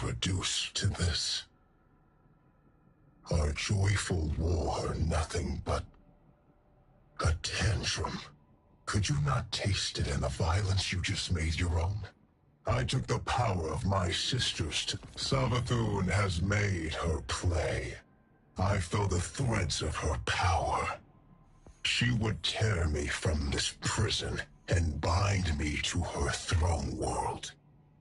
reduced to this. Our joyful war nothing but a tantrum. Could you not taste it in the violence you just made your own? I took the power of my sisters to... Savathun has made her play. I feel the threads of her power. She would tear me from this prison and bind me to her throne world.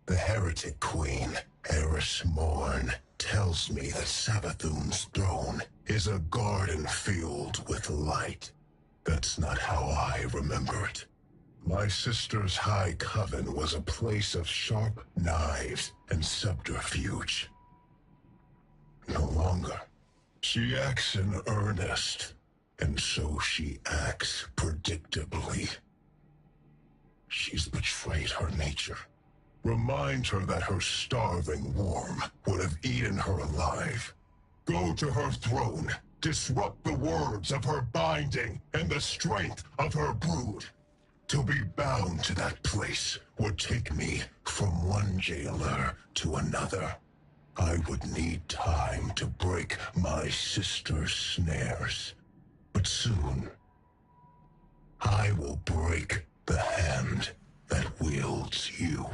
The heretic queen, Eris Morn, tells me that Savathun's throne is a garden filled with light. That's not how I remember it. My sister's high coven was a place of sharp knives and subterfuge. No longer. She acts in earnest, and so she acts predictably. She's betrayed her nature. Remind her that her starving worm would have eaten her alive. Go to her throne, disrupt the words of her binding and the strength of her brood. To be bound to that place would take me from one jailer to another. I would need time to break my sister's snares. But soon, I will break the hand that wields you.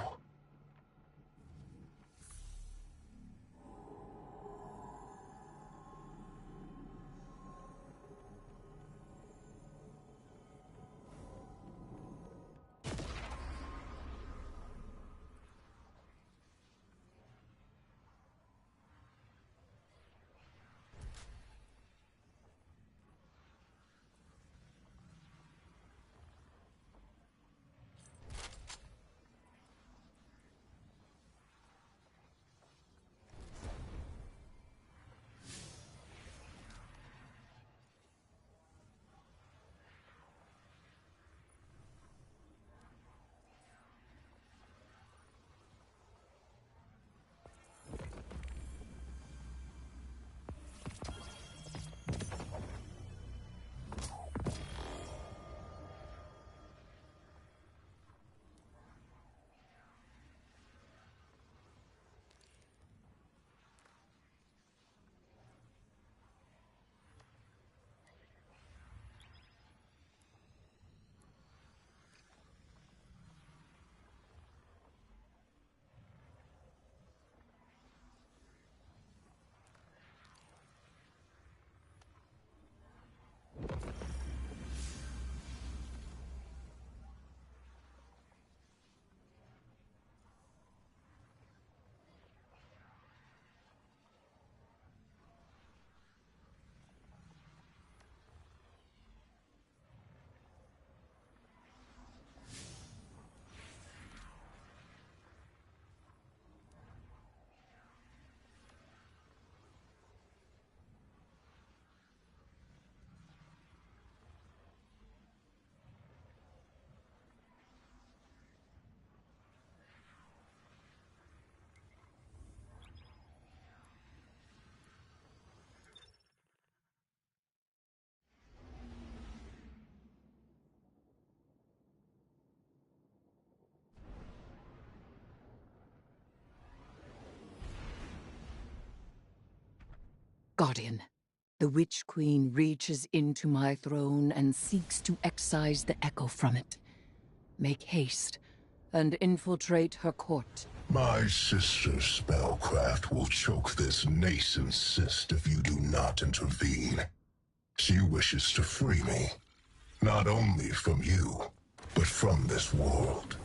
Guardian, the Witch Queen reaches into my throne and seeks to excise the echo from it. Make haste and infiltrate her court. My sister's spellcraft will choke this nascent cyst if you do not intervene. She wishes to free me, not only from you, but from this world.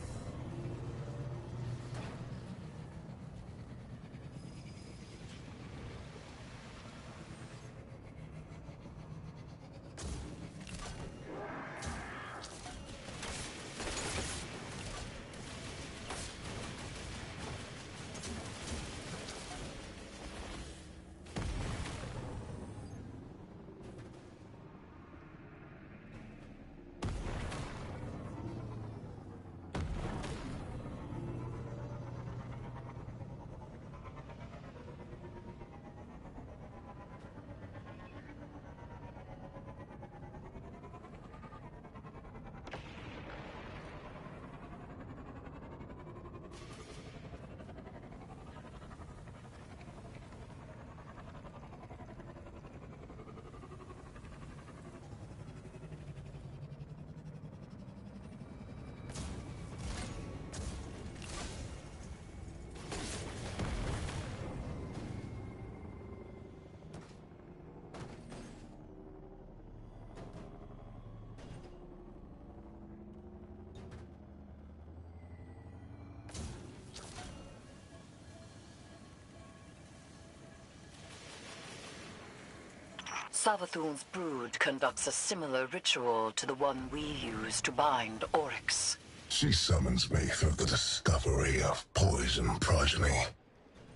Savathun's brood conducts a similar ritual to the one we use to bind Oryx. She summons me through the discovery of poison progeny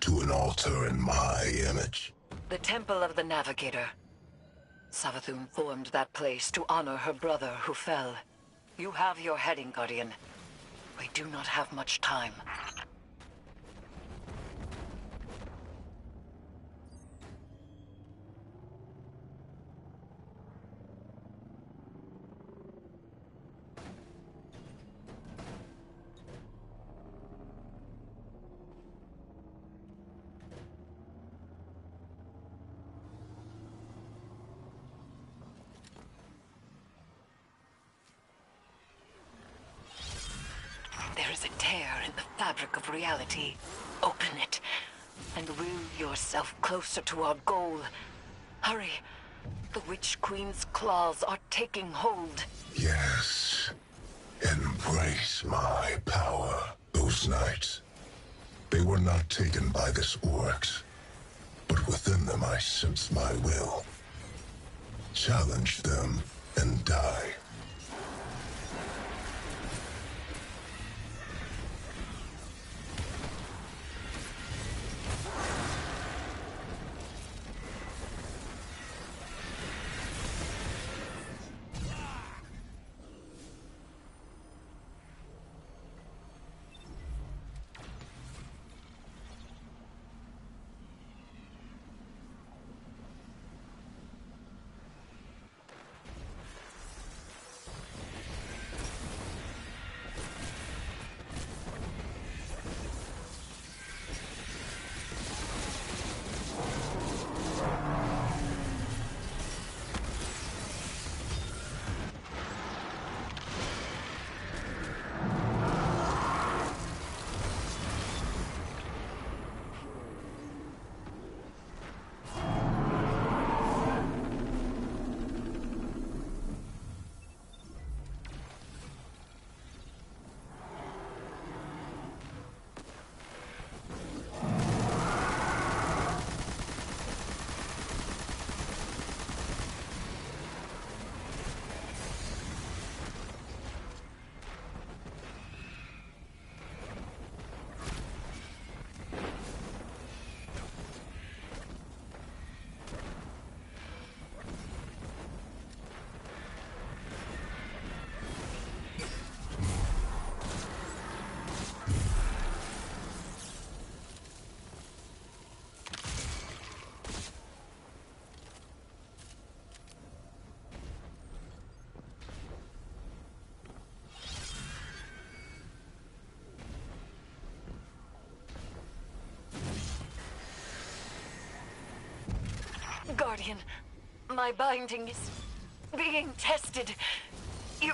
to an altar in my image. The Temple of the Navigator. Savathun formed that place to honor her brother who fell. You have your heading, Guardian. We do not have much time. There is a tear in the fabric of reality. Open it, and will yourself closer to our goal. Hurry. The Witch Queen's claws are taking hold. Yes. Embrace my power. Those nights, they were not taken by this Oryx, but within them I sense my will. Challenge them and die. Guardian, my binding is being tested. You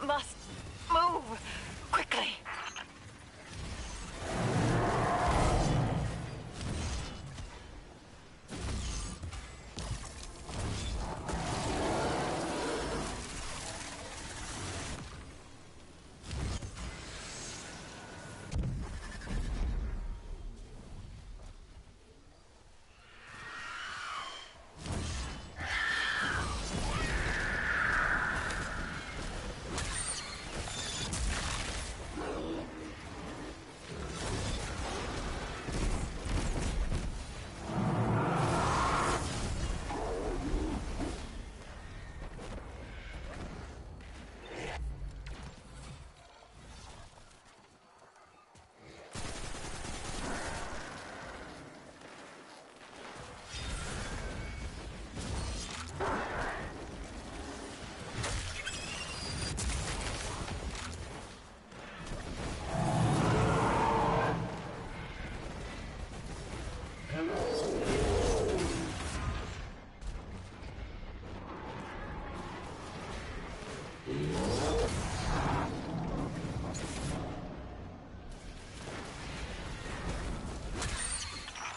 must move quickly.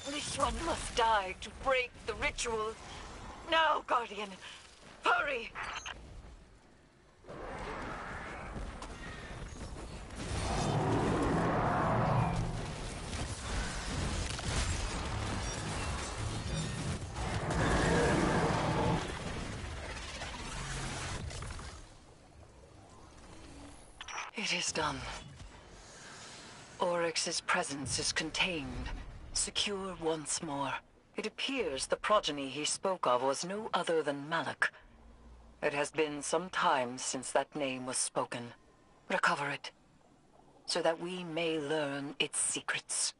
This one must die to break the ritual. Now, Guardian, hurry! It is done. Oryx's presence is contained, secure once more. It appears the progeny he spoke of was no other than Malak. It has been some time since that name was spoken. Recover it, so that we may learn its secrets.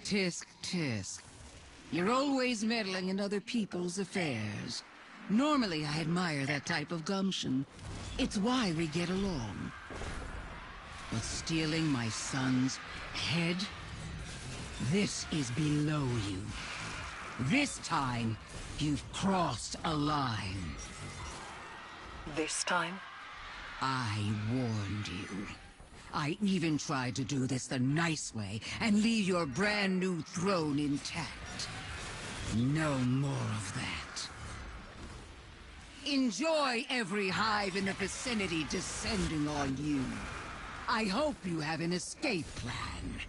Tisk, tisk. You're always meddling in other people's affairs. Normally, I admire that type of gumption. It's why we get along. But stealing my son's head? This is below you. This time, you've crossed a line. This time? I warned you. I even tried to do this the nice way and leave your brand new throne intact. No more of that. Enjoy every hive in the vicinity descending on you. I hope you have an escape plan.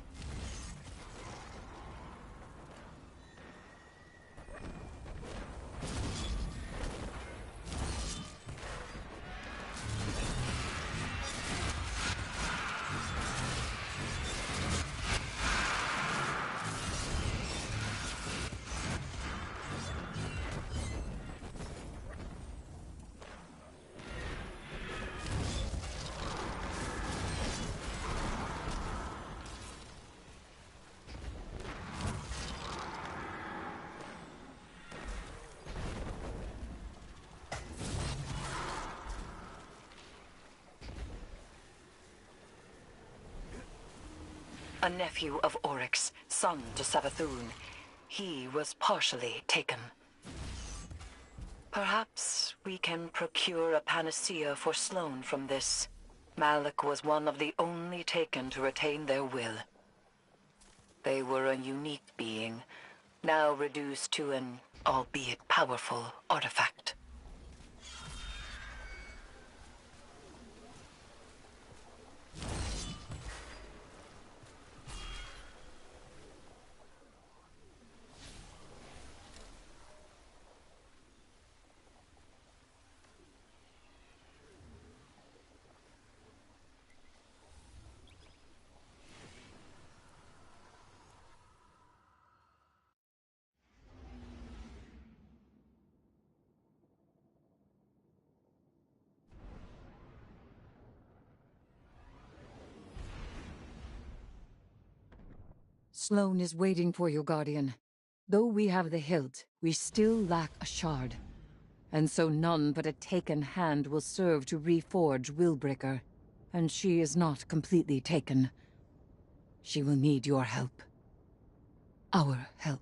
A nephew of Oryx, son to Savathun. He was partially taken. Perhaps we can procure a panacea for Sloane from this. Malak was one of the only taken to retain their will. They were a unique being, now reduced to an, albeit powerful, artifact. Sloane is waiting for you, Guardian. Though we have the hilt, we still lack a shard. And so none but a taken hand will serve to reforge Willbreaker. And she is not completely taken. She will need your help. Our help.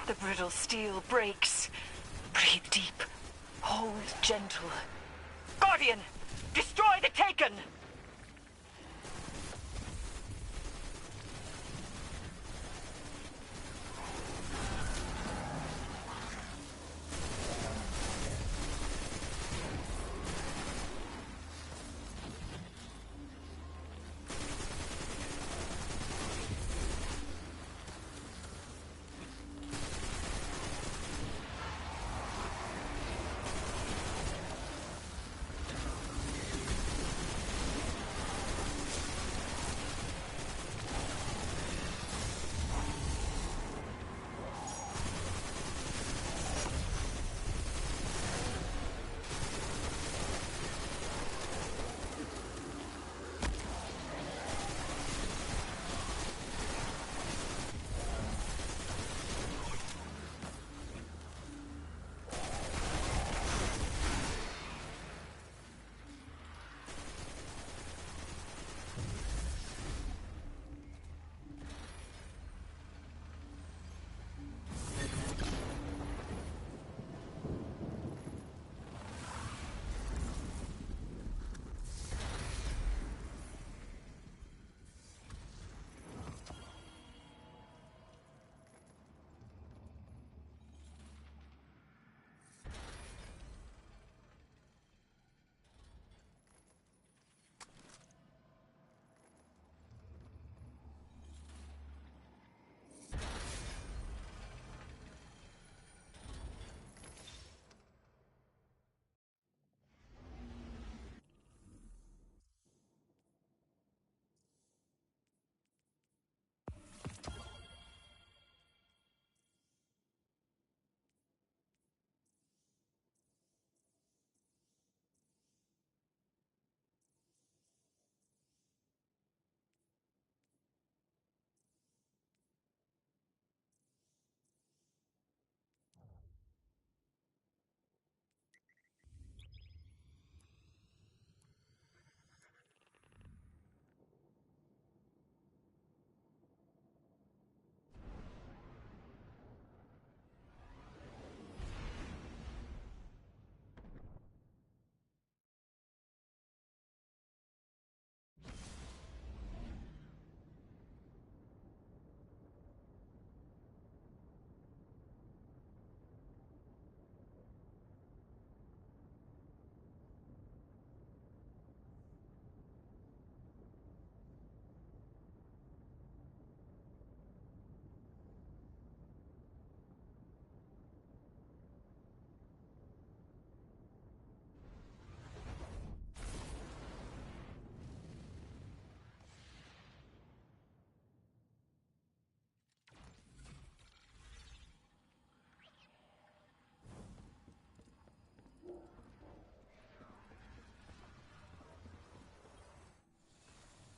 The brittle steel breaks. Breathe deep. Hold gentle. Guardian! Destroy the Taken!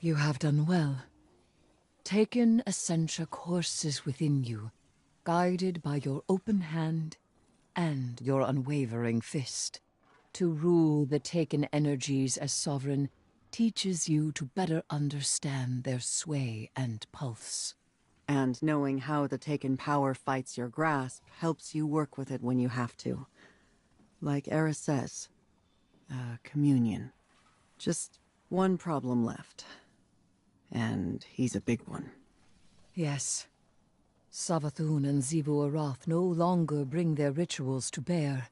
You have done well. Taken Essentia courses within you, guided by your open hand and your unwavering fist. To rule the Taken energies as sovereign teaches you to better understand their sway and pulse. And knowing how the Taken power fights your grasp helps you work with it when you have to. Like Eris says, communion. Just one problem left. And he's a big one. Yes. Savathun and Xivu Arath no longer bring their rituals to bear.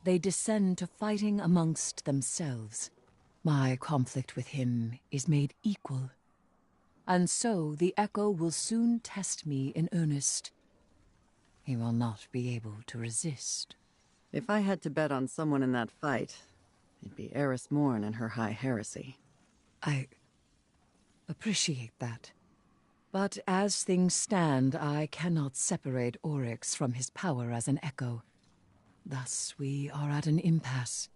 They descend to fighting amongst themselves. My conflict with him is made equal. And so the Echo will soon test me in earnest. He will not be able to resist. If I had to bet on someone in that fight, it'd be Eris Morn and her high heresy. I appreciate that. But as things stand, I cannot separate Oryx from his power as an Echo. Thus, we are at an impasse.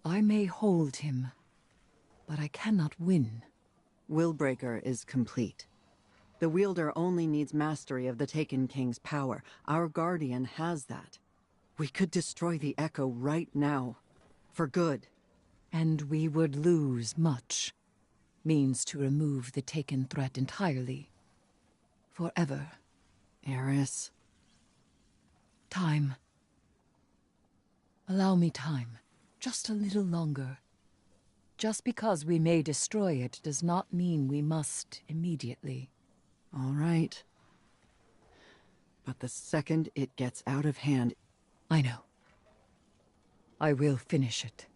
I may hold him, but I cannot win. Willbreaker is complete. The wielder only needs mastery of the Taken King's power. Our Guardian has that. We could destroy the Echo right now. For good. And we would lose much. Means to remove the Taken threat entirely. Forever. Eris. Time. Allow me time. Just a little longer. Just because we may destroy it does not mean we must immediately. All right. But the second it gets out of hand... I know. I will finish it.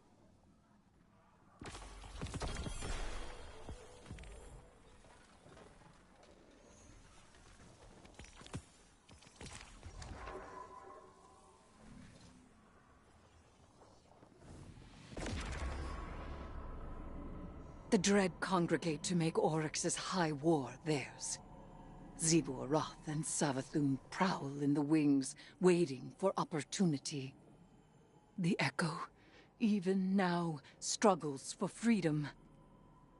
The Dread congregate to make Oryx's high war theirs. Zebur, Roth, and Savathun prowl in the wings, waiting for opportunity. The Echo, even now, struggles for freedom.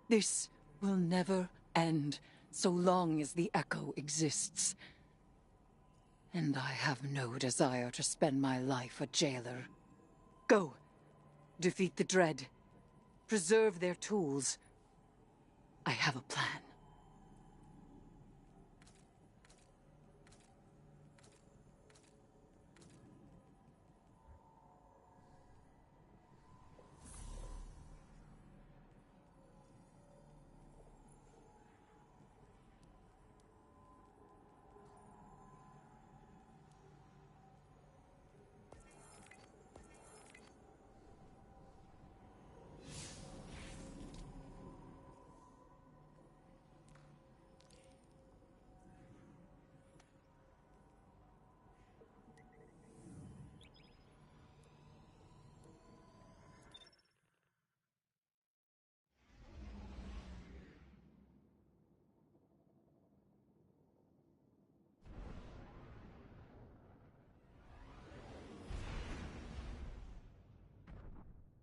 This will never end, so long as the Echo exists. And I have no desire to spend my life a jailer. Go. Defeat the Dread. Preserve their tools. I have a plan.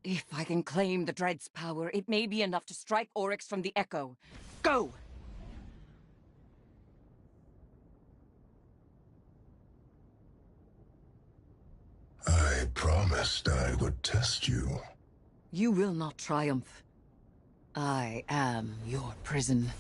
If I can claim the Dread's power, it may be enough to strike Oryx from the Echo. Go! I promised I would test you. You will not triumph. I am your prison.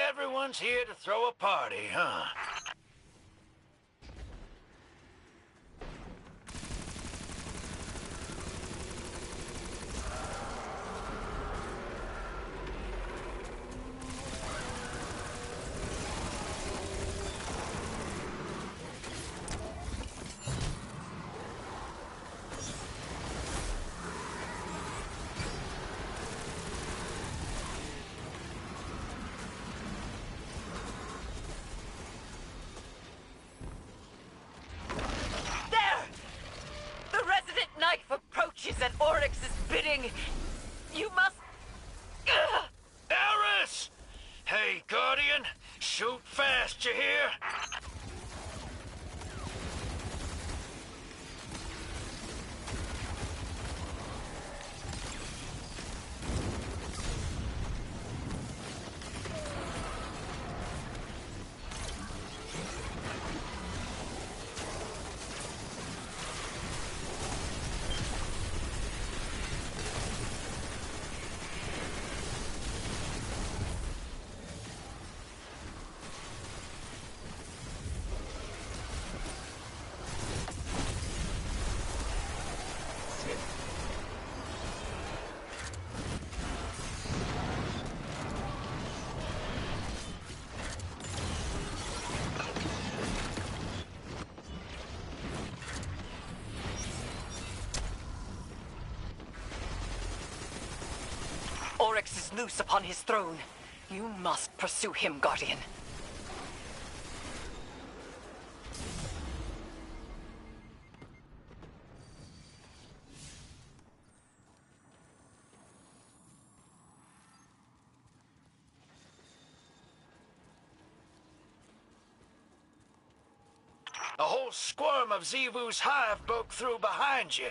Everyone's here to throw a party, huh? At Oryx's bidding. You must... Eris! Hey, Guardian, shoot fast, you hear? Oryx is loose upon his throne. You must pursue him, Guardian. A whole whole squirm of Xivu's hive broke through behind you.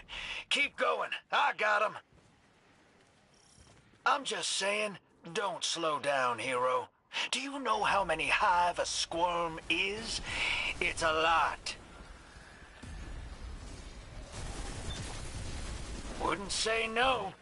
Keep going. I got 'em. I'm just saying, don't slow down, hero. Do you know how many hive a squirm is? It's a lot. Wouldn't say no.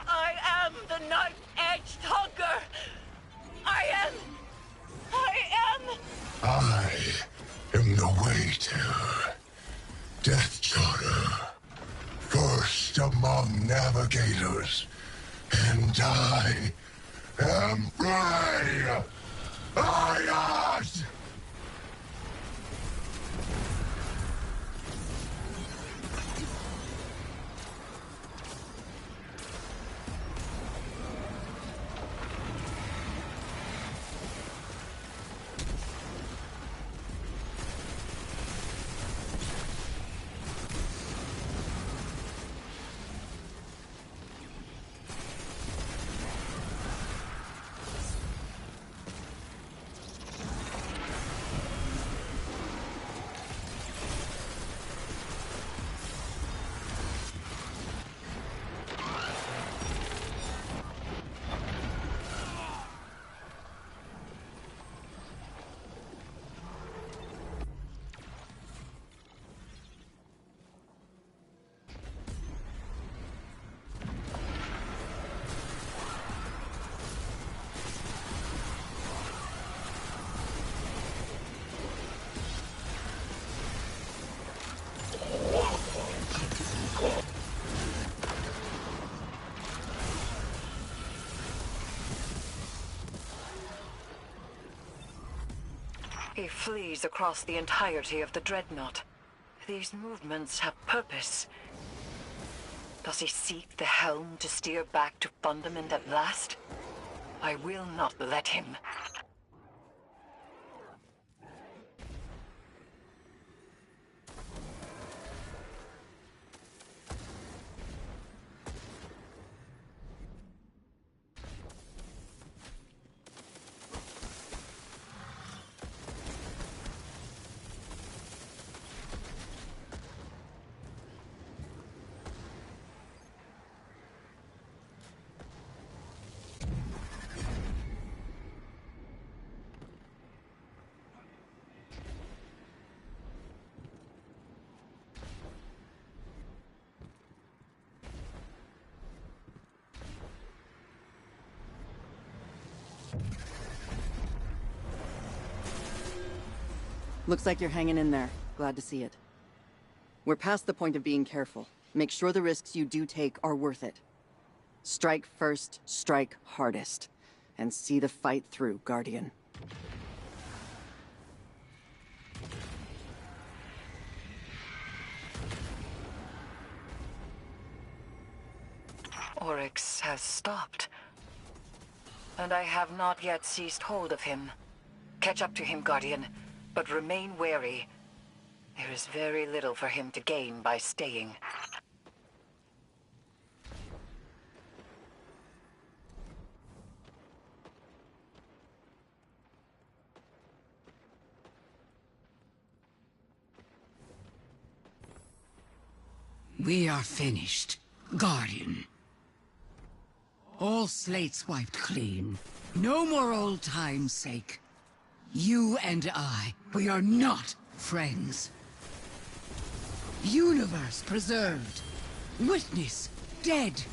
I am the knife-edged hunger! I am I am the waiter. Death Charter. First among navigators. And I am free! Ayat! He flees across the entirety of the Dreadnought. These movements have purpose. Does he seek the helm to steer back to Fundament at last? I will not let him. Looks like you're hanging in there. Glad to see it. We're past the point of being careful. Make sure the risks you do take are worth it. Strike first, strike hardest. And see the fight through, Guardian. Oryx has stopped. And I have not yet seized hold of him. Catch up to him, Guardian, but remain wary. There is very little for him to gain by staying. We are finished, Guardian. All slates wiped clean. No more old time's sake. You and I, we are not friends. Universe preserved. Witness dead.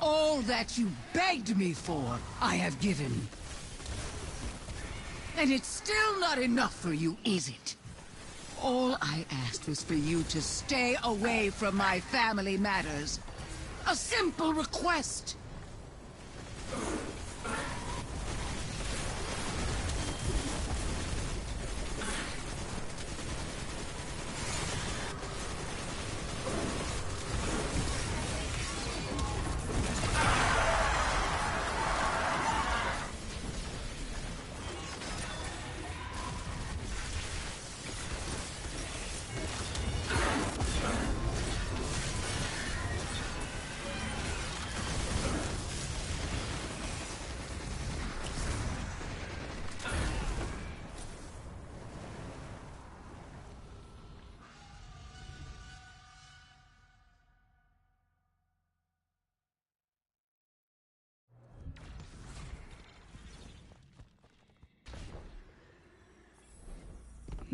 All that you begged me for, I have given. And it's still not enough for you, is it? All I asked was for you to stay away from my family matters. A simple request.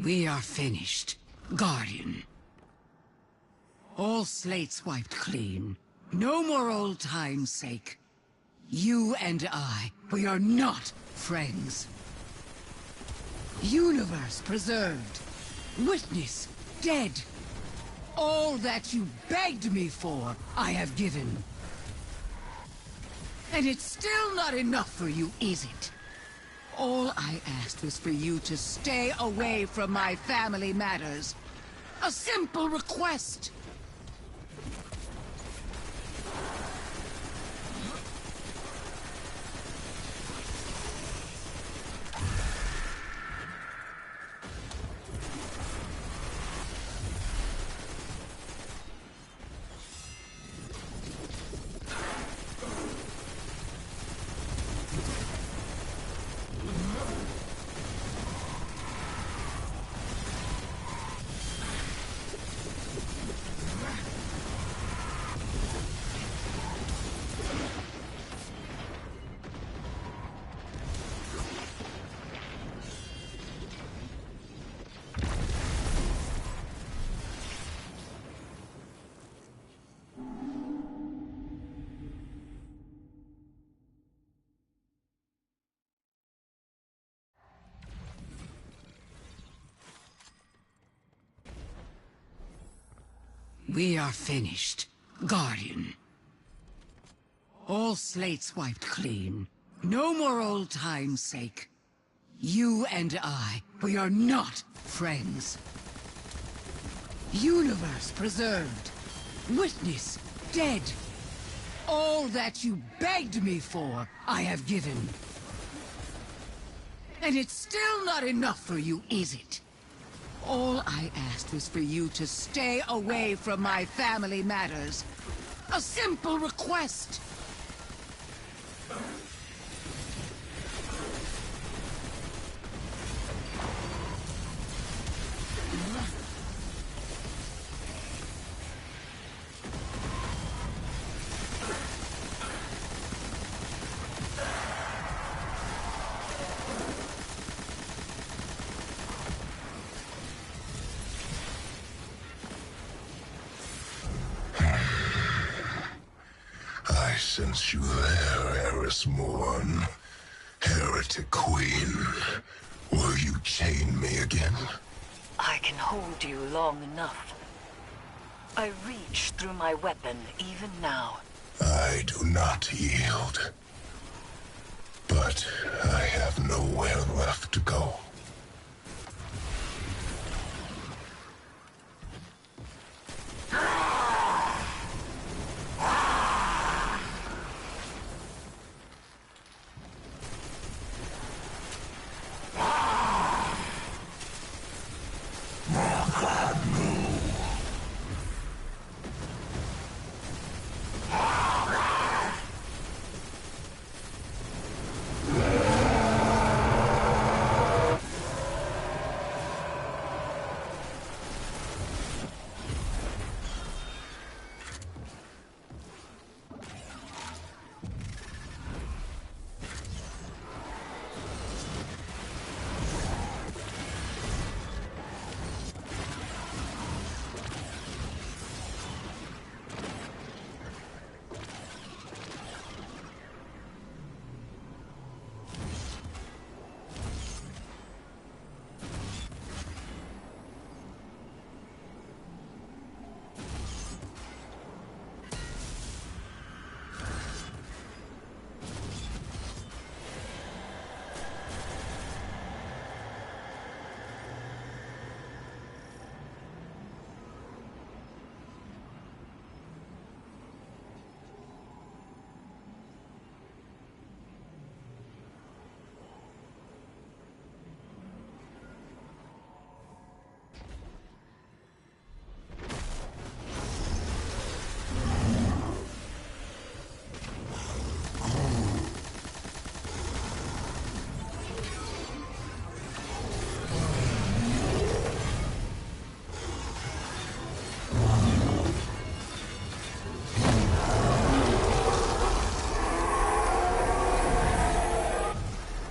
We are finished, Guardian. All slates wiped clean. No more old time's sake. You and I, we are not friends. Universe preserved. Witness dead. All that you begged me for, I have given. And it's still not enough for you, is it? All I asked was for you to stay away from my family matters. A simple request. We are finished, Guardian. All slates wiped clean. No more old time's sake. You and I, we are not friends. Universe preserved. Witness dead. All that you begged me for, I have given. And it's still not enough for you, is it? All I asked was for you to stay away from my family matters. A simple request. I sense you there, Eris Morn. Heretic Queen. Will you chain me again? I can hold you long enough. I reach through my weapon even now. I do not yield. But I have nowhere left to go.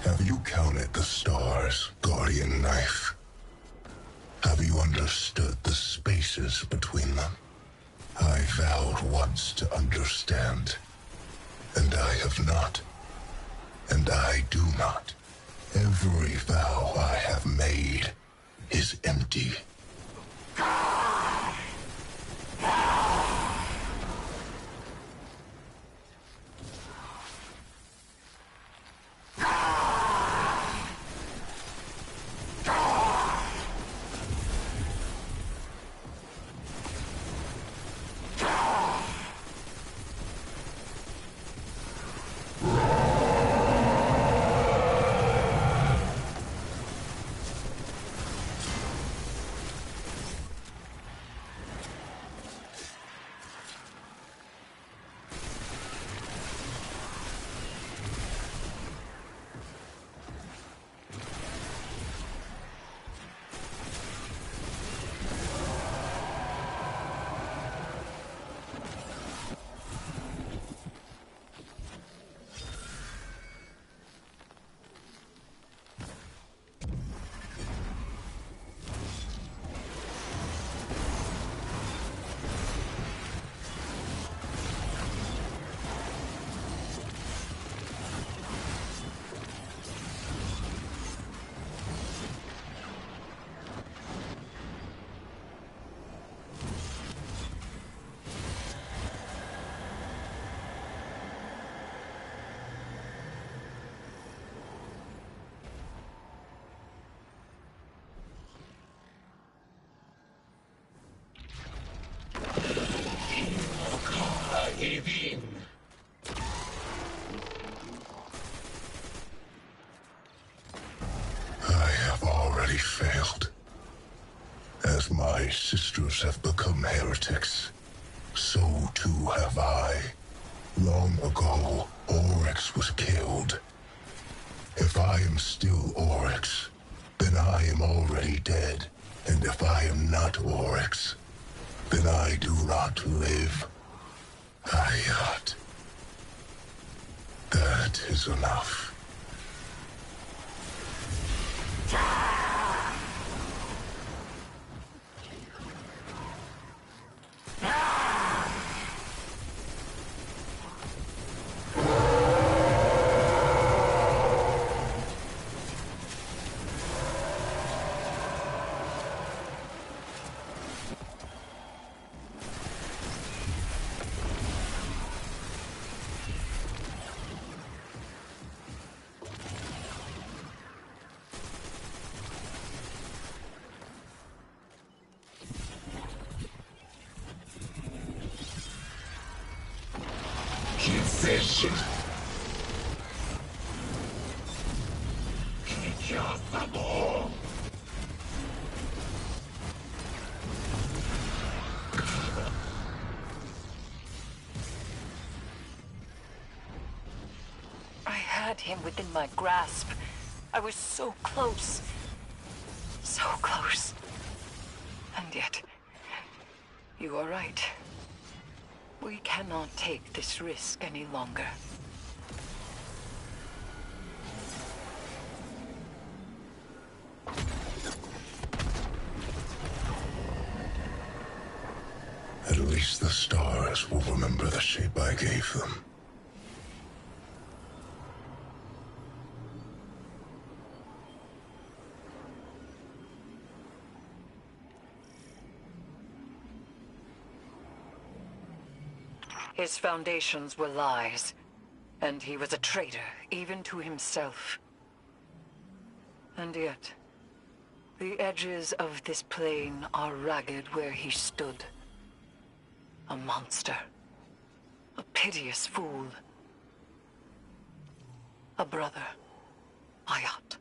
Have you counted the stars, Guardian Knife? Have you understood the spaces between them? I vowed once to understand, and I have not. And I do not. Every vow I have made is empty. I have already failed. As my sisters have become heretics, so too have I. Long ago, Oryx was killed. If I am still Oryx, then I am already dead. And if I am not Oryx, then I do not live. Ayat. That is enough. Confession. I had him within my grasp. I was so close. So close. And yet, you are right. We cannot take this risk any longer. At least the stars will remember the shape I gave them. His foundations were lies, and he was a traitor, even to himself. And yet, the edges of this plane are ragged where he stood. A monster. A piteous fool. A brother. Ayat.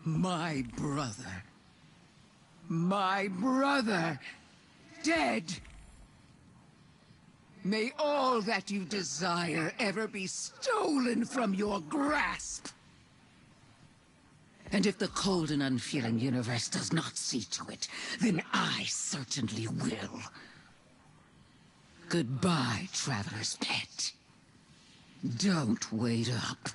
My brother. My brother. Dead. May all that you desire ever be stolen from your grasp. And if the cold and unfeeling universe does not see to it, then I certainly will. Goodbye, traveler's pet. Don't wait up.